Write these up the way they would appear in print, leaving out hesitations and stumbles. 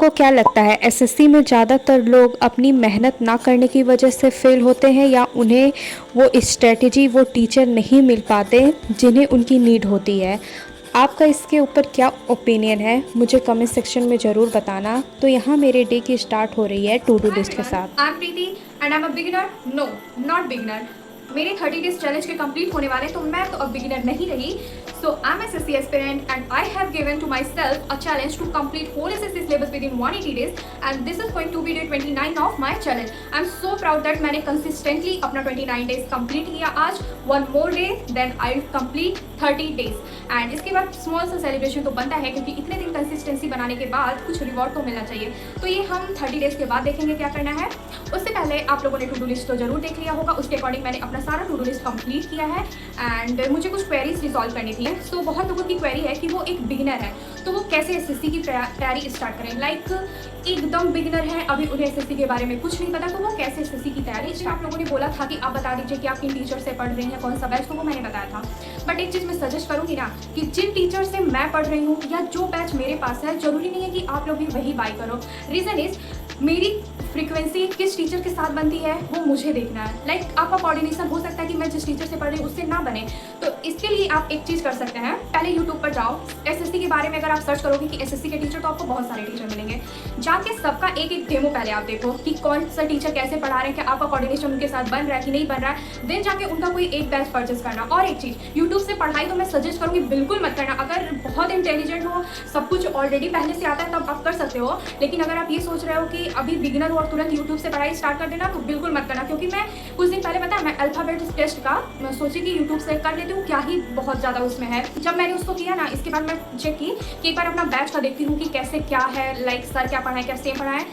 आपको क्या लगता है एसएससी में ज़्यादातर लोग अपनी मेहनत ना करने की वजह से फेल होते हैं या उन्हें वो स्ट्रेटजी वो टीचर नहीं मिल पाते जिन्हें उनकी नीड होती है? आपका इसके ऊपर क्या ओपिनियन है मुझे कमेंट सेक्शन में ज़रूर बताना। तो यहाँ मेरे डे की स्टार्ट हो रही है टू डू लिस्ट के साथ। I am Preeti and I am a beginner. No, not beginner. मेरे 30 डेज चैलेंज के कंप्लीट होने वाले, तो मैं तो अब बिगिनर नहीं रही। So I'm SSC aspirant and I have given to myself a challenge to complete whole SSC syllabus within 180 days and this is going to be day 29 of my challenge. I'm so proud that मैंने consistently अपना 29 days complete किया आज। One more day then I'll complete 30 days and इसके बाद small सा celebration तो बनता है क्योंकि इतने दिन consistency बनाने के बाद कुछ reward तो मिलना चाहिए। तो ये हम 30 days के बाद देखेंगे क्या करना है। उससे पहले आप लोगों ने टू डू लिस्ट तो जरूर देख लिया होगा, उसके अकॉर्डिंग मैंने अपना सारा टू डू लिस्ट कंप्लीट किया है एंड मुझे कुछ क्वेरीज रिजॉल्व करनी थी। तो बहुत लोगों की क्वेरी है कि वो एक बिगिनर है तो वो कैसे एसएससी की तैयारी स्टार्ट करें। लाइक एकदम बिगिनर है, अभी उन्हें एसएससी के बारे में कुछ नहीं पता, तो वो कैसे एसएससी की तैयारी। आप लोगों ने बोला था कि आप बता दीजिए कि आप किन टीचर से पढ़ रही हैं, कौन सा बैच, तो वो मैंने बताया था। बट एक चीज़ मैं सजेस्ट करूँगी ना कि जिन टीचर से मैं पढ़ रही हूँ या जो बैच मेरे पास है, जरूरी नहीं है कि आप लोग भी वही बाय करो। रीज़न इज मेरी फ्रीक्वेंसी किस टीचर के साथ बनती है वो मुझे देखना है। लाइक आपका कोऑर्डिनेशन हो सकता है कि मैं जिस टीचर से पढ़ रही हूँ उससे ना बने, तो इसके लिए आप एक चीज़ कर सकते हैं। पहले यूट्यूब पर जाओ, एसएससी के बारे में अगर आप सर्च करोगे कि एसएससी के टीचर, तो आपको बहुत सारे टीचर मिलेंगे। जाके सबका एक एक डेमो पहले आप देखो कि कौन सा टीचर कैसे पढ़ा रहे हैं, क्या आपका कोऑर्डिनेशन उनके साथ बन रहा है कि नहीं बन रहा है। देन जाके उनका कोई एक बैच परचेस करना। और एक चीज़, यूट्यूब से पढ़ाई तो मैं सजेस्ट करूँगी बिल्कुल मत करना। अगर बहुत इंटेलिजेंट हो, सब कुछ ऑलरेडी पहले से आता है, तब आप कर सकते हो। लेकिन अगर आप ये सोच रहे हो कि अभी बिगिनर हो और तुरंत यूट्यूब से पढ़ाई स्टार्ट कर देना, तो बिल्कुल मत करना। क्योंकि मैं कुछ दिन पहले पता है मैं अल्फ़ाबेट टेस्ट का मैं सोची कि यूट्यूब से कर लेती हूँ, क्या ही बहुत ज़्यादा उसमें है। जब मैंने उसको किया ना, इसके बाद मैं चेक की कि एक बार अपना बैच का देखती हूँ कि कैसे क्या है, लाइक सर क्या पढ़ाए, क्या सेम पढ़ाए।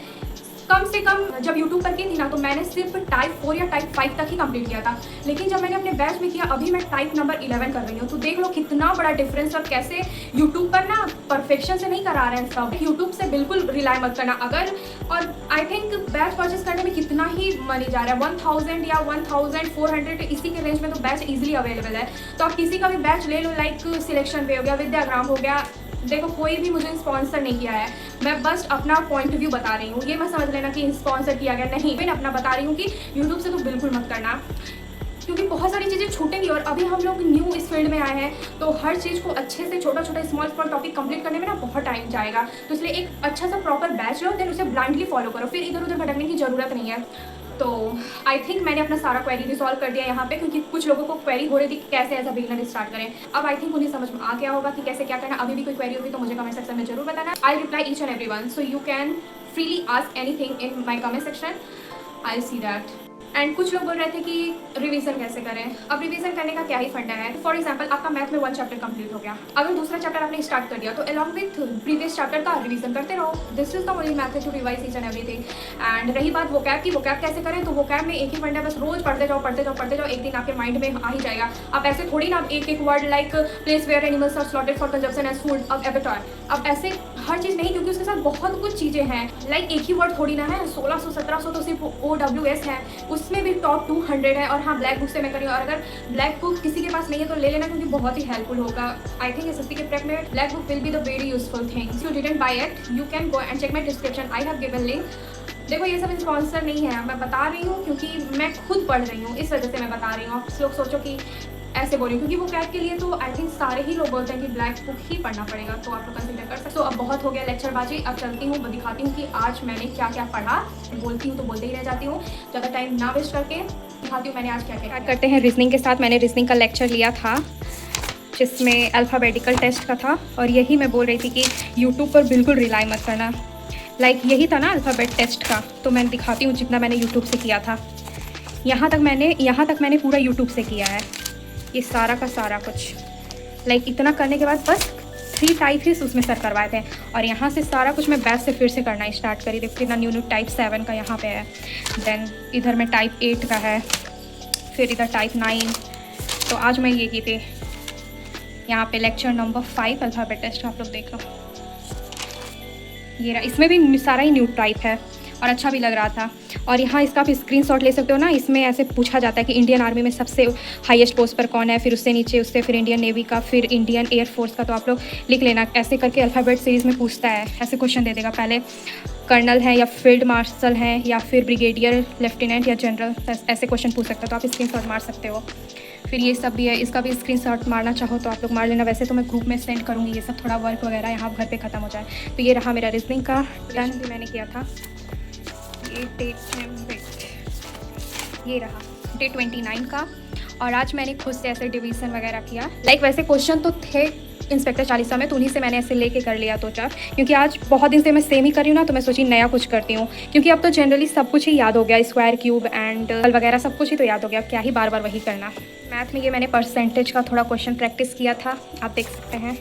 कम से कम जब यूट्यूब पर की थी ना, तो मैंने सिर्फ टाइप 4 या टाइप 5 तक ही कंप्लीट किया था। लेकिन जब मैंने अपने बैच में किया, अभी मैं टाइप नंबर 11 कर रही हूँ। तो देख लो कितना बड़ा डिफरेंस। और कैसे यूट्यूब पर ना परफेक्शन से नहीं करा रहे हैं सब। यूट्यूब से बिल्कुल रिलाई मत करना। अगर और आई थिंक बैच परचेस करने में कितना ही मनी जा रहा है, 1000 या 1400 इसी के रेंज में तो बैच इजीली अवेलेबल है। तो आप किसी का भी बैच ले लो, लाइक सिलेक्शन पे हो गया, विद्याग्राम हो गया। देखो कोई भी मुझे स्पॉन्सर नहीं किया है, मैं बस अपना पॉइंट ऑफ व्यू बता रही हूँ। ये मैं समझ लेना कि स्पॉन्सर किया गया नहीं, मैं अपना बता रही हूँ कि यूट्यूब से तो बिल्कुल मत करना, क्योंकि बहुत सारी चीज़ें छूटेंगी। और अभी हम लोग न्यू इस फील्ड में आए हैं, तो हर चीज़ को अच्छे से छोटा छोटा स्मॉल टॉपिक कंप्लीट करने में ना बहुत टाइम जाएगा। तो इसलिए एक अच्छा सा प्रॉपर बैच लो, देन उसे ब्लाइंडली फॉलो करो, फिर इधर उधर भटकने की ज़रूरत नहीं है। तो आई थिंक मैंने अपना सारा क्वेरी रिजॉल्व कर दिया यहाँ पे, क्योंकि कुछ लोगों को क्वेरी हो रही थी कि कैसे एज अ बिगिनर स्टार्ट करें। अब आई थिंक उन्हें समझ में आ गया होगा कि कैसे क्या करना। अभी भी कोई क्वेरी होगी तो मुझे कमेंट सेक्शन में जरूर बताना। I reply each and every one, so you can freely ask anything in my comment section. I see that. And कुछ लोग बोल रहे थे कि रिवीजन कैसे करें। अब रिवीजन करने का क्या ही फंडा है। फॉर एग्जांपल आपका मैथ में 1 चैप्टर कंप्लीट हो गया, अगर दूसरा चैप्टर आपने स्टार्ट कर दिया, तो अलॉन्ग विथ प्रीवियस चैप्टर का रिवीजन करते रहो। This is the only method to revise each and everything. एंड रही बात वोकैब की, वोकैब कैसे करें, तो वोकैब में एक ही फंडा है, बस रोज पढ़ते जाओ पढ़ते जाओ पढ़ते जाओ, एक दिन आपके माइंड में आ ही जाएगा। आप ऐसे थोड़ी ना एक एक word like place where animals are slotted for consumption as food, अब एबेटॉर, अब ऐसे हर चीज़ नहीं, क्योंकि उसके साथ बहुत कुछ चीज़ें हैं। लाइक एक ही वर्ड थोड़ी ना है, 1600 1700 तो सिर्फ OWS है, उसमें भी टॉप 200 है। और हाँ, ब्लैक बुक से मैं करी हूँ, और अगर ब्लैक बुक किसी के पास नहीं है तो ले लेना, क्योंकि बहुत ही हेल्पफुल होगा। आई थिंक एसएससी के प्रेप में black book will be the very useful thing. You didn't buy it, you can go and check my description, I have given link. देखो ये सब स्पॉन्सर नहीं है, मैं बता रही हूँ क्योंकि मैं खुद पढ़ रही हूँ, इस वजह से मैं बता रही हूँ। आप लोग सोचो कि ऐसे बोली, क्योंकि वो कैट के लिए तो आई थिंक सारे ही लोग बोलते हैं कि ब्लैक बुक ही पढ़ना पड़ेगा, तो आप लोग कंसिडर कर सकते हो। तो अब बहुत हो गया लेक्चरबाजी, अब चलती हूँ, दिखाती हूँ कि आज मैंने क्या क्या पढ़ा। बोलती हूँ तो बोलते ही रह जाती हूँ, ज़्यादा टाइम ना वेस्ट करके दिखाती हूँ मैंने आज क्या क्या। स्टार्ट करते हैं रीजनिंग के साथ। मैंने रीजनिंग का लेक्चर लिया था जिसमें अल्फ़ाबेटिकल टेस्ट का था, और यही मैं बोल रही थी कि यूट्यूब पर बिल्कुल रिलाई मत करना। लाइक यही था ना अल्फ़ाबेट टेस्ट का, तो मैं दिखाती हूँ जितना मैंने यूट्यूब से किया था। यहाँ तक मैंने पूरा यूट्यूब से किया है, ये सारा का सारा कुछ। लाइक इतना करने के बाद बस 3 टाइप ही उसमें सर करवाए थे, और यहाँ से सारा कुछ मैं बैच से फिर से करना स्टार्ट करी। देखो कितना न्यू टाइप 7 का यहाँ पे है, देन इधर में टाइप 8 का है, फिर इधर टाइप 9। तो आज मैं ये की थी यहाँ पे लेक्चर नंबर 5 अल्फ़ाबेट टेस्ट, आप लोग देख लो। ये रहा, इसमें भी सारा ही न्यू टाइप है। और अच्छा भी लग रहा था। और यहाँ इसका आप स्क्रीनशॉट ले सकते हो ना, इसमें ऐसे पूछा जाता है कि इंडियन आर्मी में सबसे हाईएस्ट पोस्ट पर कौन है, फिर उससे नीचे उससे फिर इंडियन नेवी का, फिर इंडियन एयरफोर्स का। तो आप लोग लिख लेना, ऐसे करके अल्फ़ाबेट सीरीज़ में पूछता है, ऐसे क्वेश्चन दे देगा। पहले कर्नल हैं या फील्ड मार्शल हैं या फिर ब्रिगेडियर, लेफ्टिनेंट या जनरल, ऐसे क्वेश्चन पूछ सकते हो। तो आप स्क्रीनशॉट मार सकते हो। फिर ये सब भी है, इसका भी स्क्रीनशॉट मारना चाहो तो आप लोग मार लेना। वैसे तो मैं ग्रुप में सेंड करूँगी ये सब, थोड़ा वर्क वगैरह यहाँ घर पे ख़त्म हो जाए। तो ये रहा मेरा रीजनिंग का डन भी मैंने किया था। ये डेट ये रहा डे 29 का। और आज मैंने खुद से ऐसे डिवीज़न वगैरह किया। वैसे क्वेश्चन तो थे इंस्पेक्टर चालीसा में, तो उन्हीं से मैंने ऐसे लेके कर लिया 2-4, क्योंकि आज बहुत दिन से मैं सेम ही कर रही हूँ ना, तो मैं सोची नया कुछ करती हूँ। क्योंकि अब तो जनरली सब कुछ ही याद हो गया, स्क्वायर क्यूब एंड वगैरह सब कुछ ही तो याद हो गया, क्या ही बार बार वही करना। मैथ में ये मैंने परसेंटेज का थोड़ा क्वेश्चन प्रैक्टिस किया था, आप देख सकते हैं।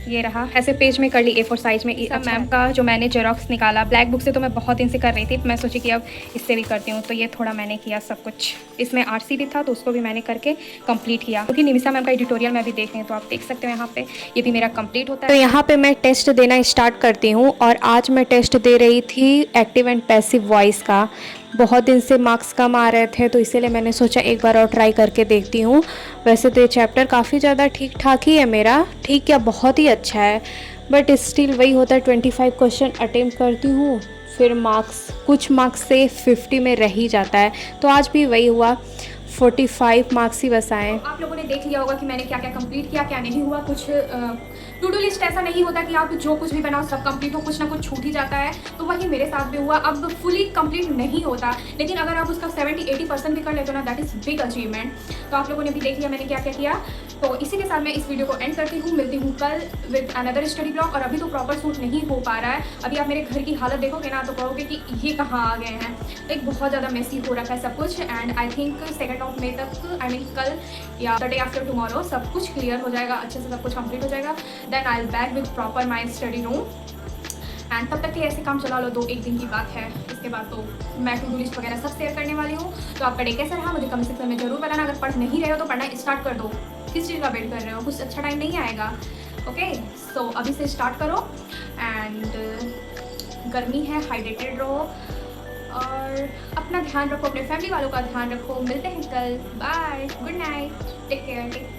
ये रहा, ऐसे पेज में कर ली A4 साइज़ में। सब मैम का जो मैंने जेरोक्स निकाला ब्लैक बुक से, तो मैं बहुत दिन से कर रही थी, मैं सोची कि अब इससे भी करती हूँ। तो ये थोड़ा मैंने किया सब कुछ। इसमें RC भी था, तो उसको भी मैंने करके कंप्लीट किया, क्योंकि निमिषा मैम का एडिटोरियल मैं भी देख रही हूँ, तो आप देख सकते हो यहाँ पे ये भी मेरा कंप्लीट होता है। तो यहाँ पे मैं टेस्ट देना स्टार्ट करती हूँ। और आज मैं टेस्ट दे रही थी एक्टिव एंड पैसिव वॉइस का। बहुत दिन से मार्क्स कम आ रहे थे, तो इसीलिए मैंने सोचा एक बार और ट्राई करके देखती हूँ। वैसे तो ये चैप्टर काफ़ी ज़्यादा ठीक ठाक ही है मेरा, ठीक क्या बहुत ही अच्छा है, बट स्टिल वही होता है 25 क्वेश्चन अटेम्प्ट करती हूँ, फिर कुछ मार्क्स से 50 में रह ही जाता है। तो आज भी वही हुआ, 45 मार्क्स ही बस आए। आप लोगों ने देख लिया होगा कि मैंने क्या क्या कंप्लीट किया, क्या नहीं हुआ। कुछ टू डू लिस्ट ऐसा नहीं होता कि आप जो कुछ भी बनाओ सब कंप्लीट हो, कुछ ना कुछ छूट ही जाता है। तो वही मेरे साथ भी हुआ। अब फुली कंप्लीट नहीं होता, लेकिन अगर आप उसका 70-80% भी कर लेते हो ना, दैट इज़ बिग अचीवमेंट। तो आप लोगों ने भी देख लिया मैंने क्या क्या किया। तो इसी के साथ मैं इस वीडियो को एंड करती हूँ। मिलती हूँ कल विद अनदर स्टडी ब्लॉग। और अभी तो प्रॉपर शूट नहीं हो पा रहा है। अभी आप मेरे घर की हालत देखोगे ना, तो कहोगे कि ये कहाँ आ गए हैं। एक बहुत ज़्यादा मेसी हो रखा है सब कुछ। एंड आई थिंक 2 मई तक, आई मीन कल या द डे आफ्टर टुमारो, सब कुछ क्लियर हो जाएगा, अच्छे से सब कुछ कंप्लीट हो जाएगा। Then I will back with proper my study room. And तब तक के ऐसे काम चला लो, 2-1 दिन की बात है। इसके बाद तो मैं टू डू लिस्ट वगैरह सब शेयर करने वाली हूँ। तो आपका डे कैसा रहा मुझे कमेंट सेक्शन में जरूर बताना। अगर पढ़ नहीं रहे हो तो पढ़ना स्टार्ट कर दो। किस चीज़ का वेट कर रहे हो, कुछ अच्छा टाइम नहीं आएगा। ओके, सो अभी से स्टार्ट करो। एंड गर्मी है, हाइड्रेटेड रहो और अपना ध्यान रखो, अपने फैमिली वालों का ध्यान रखो। मिलते हैं कल, bye, good night, take care.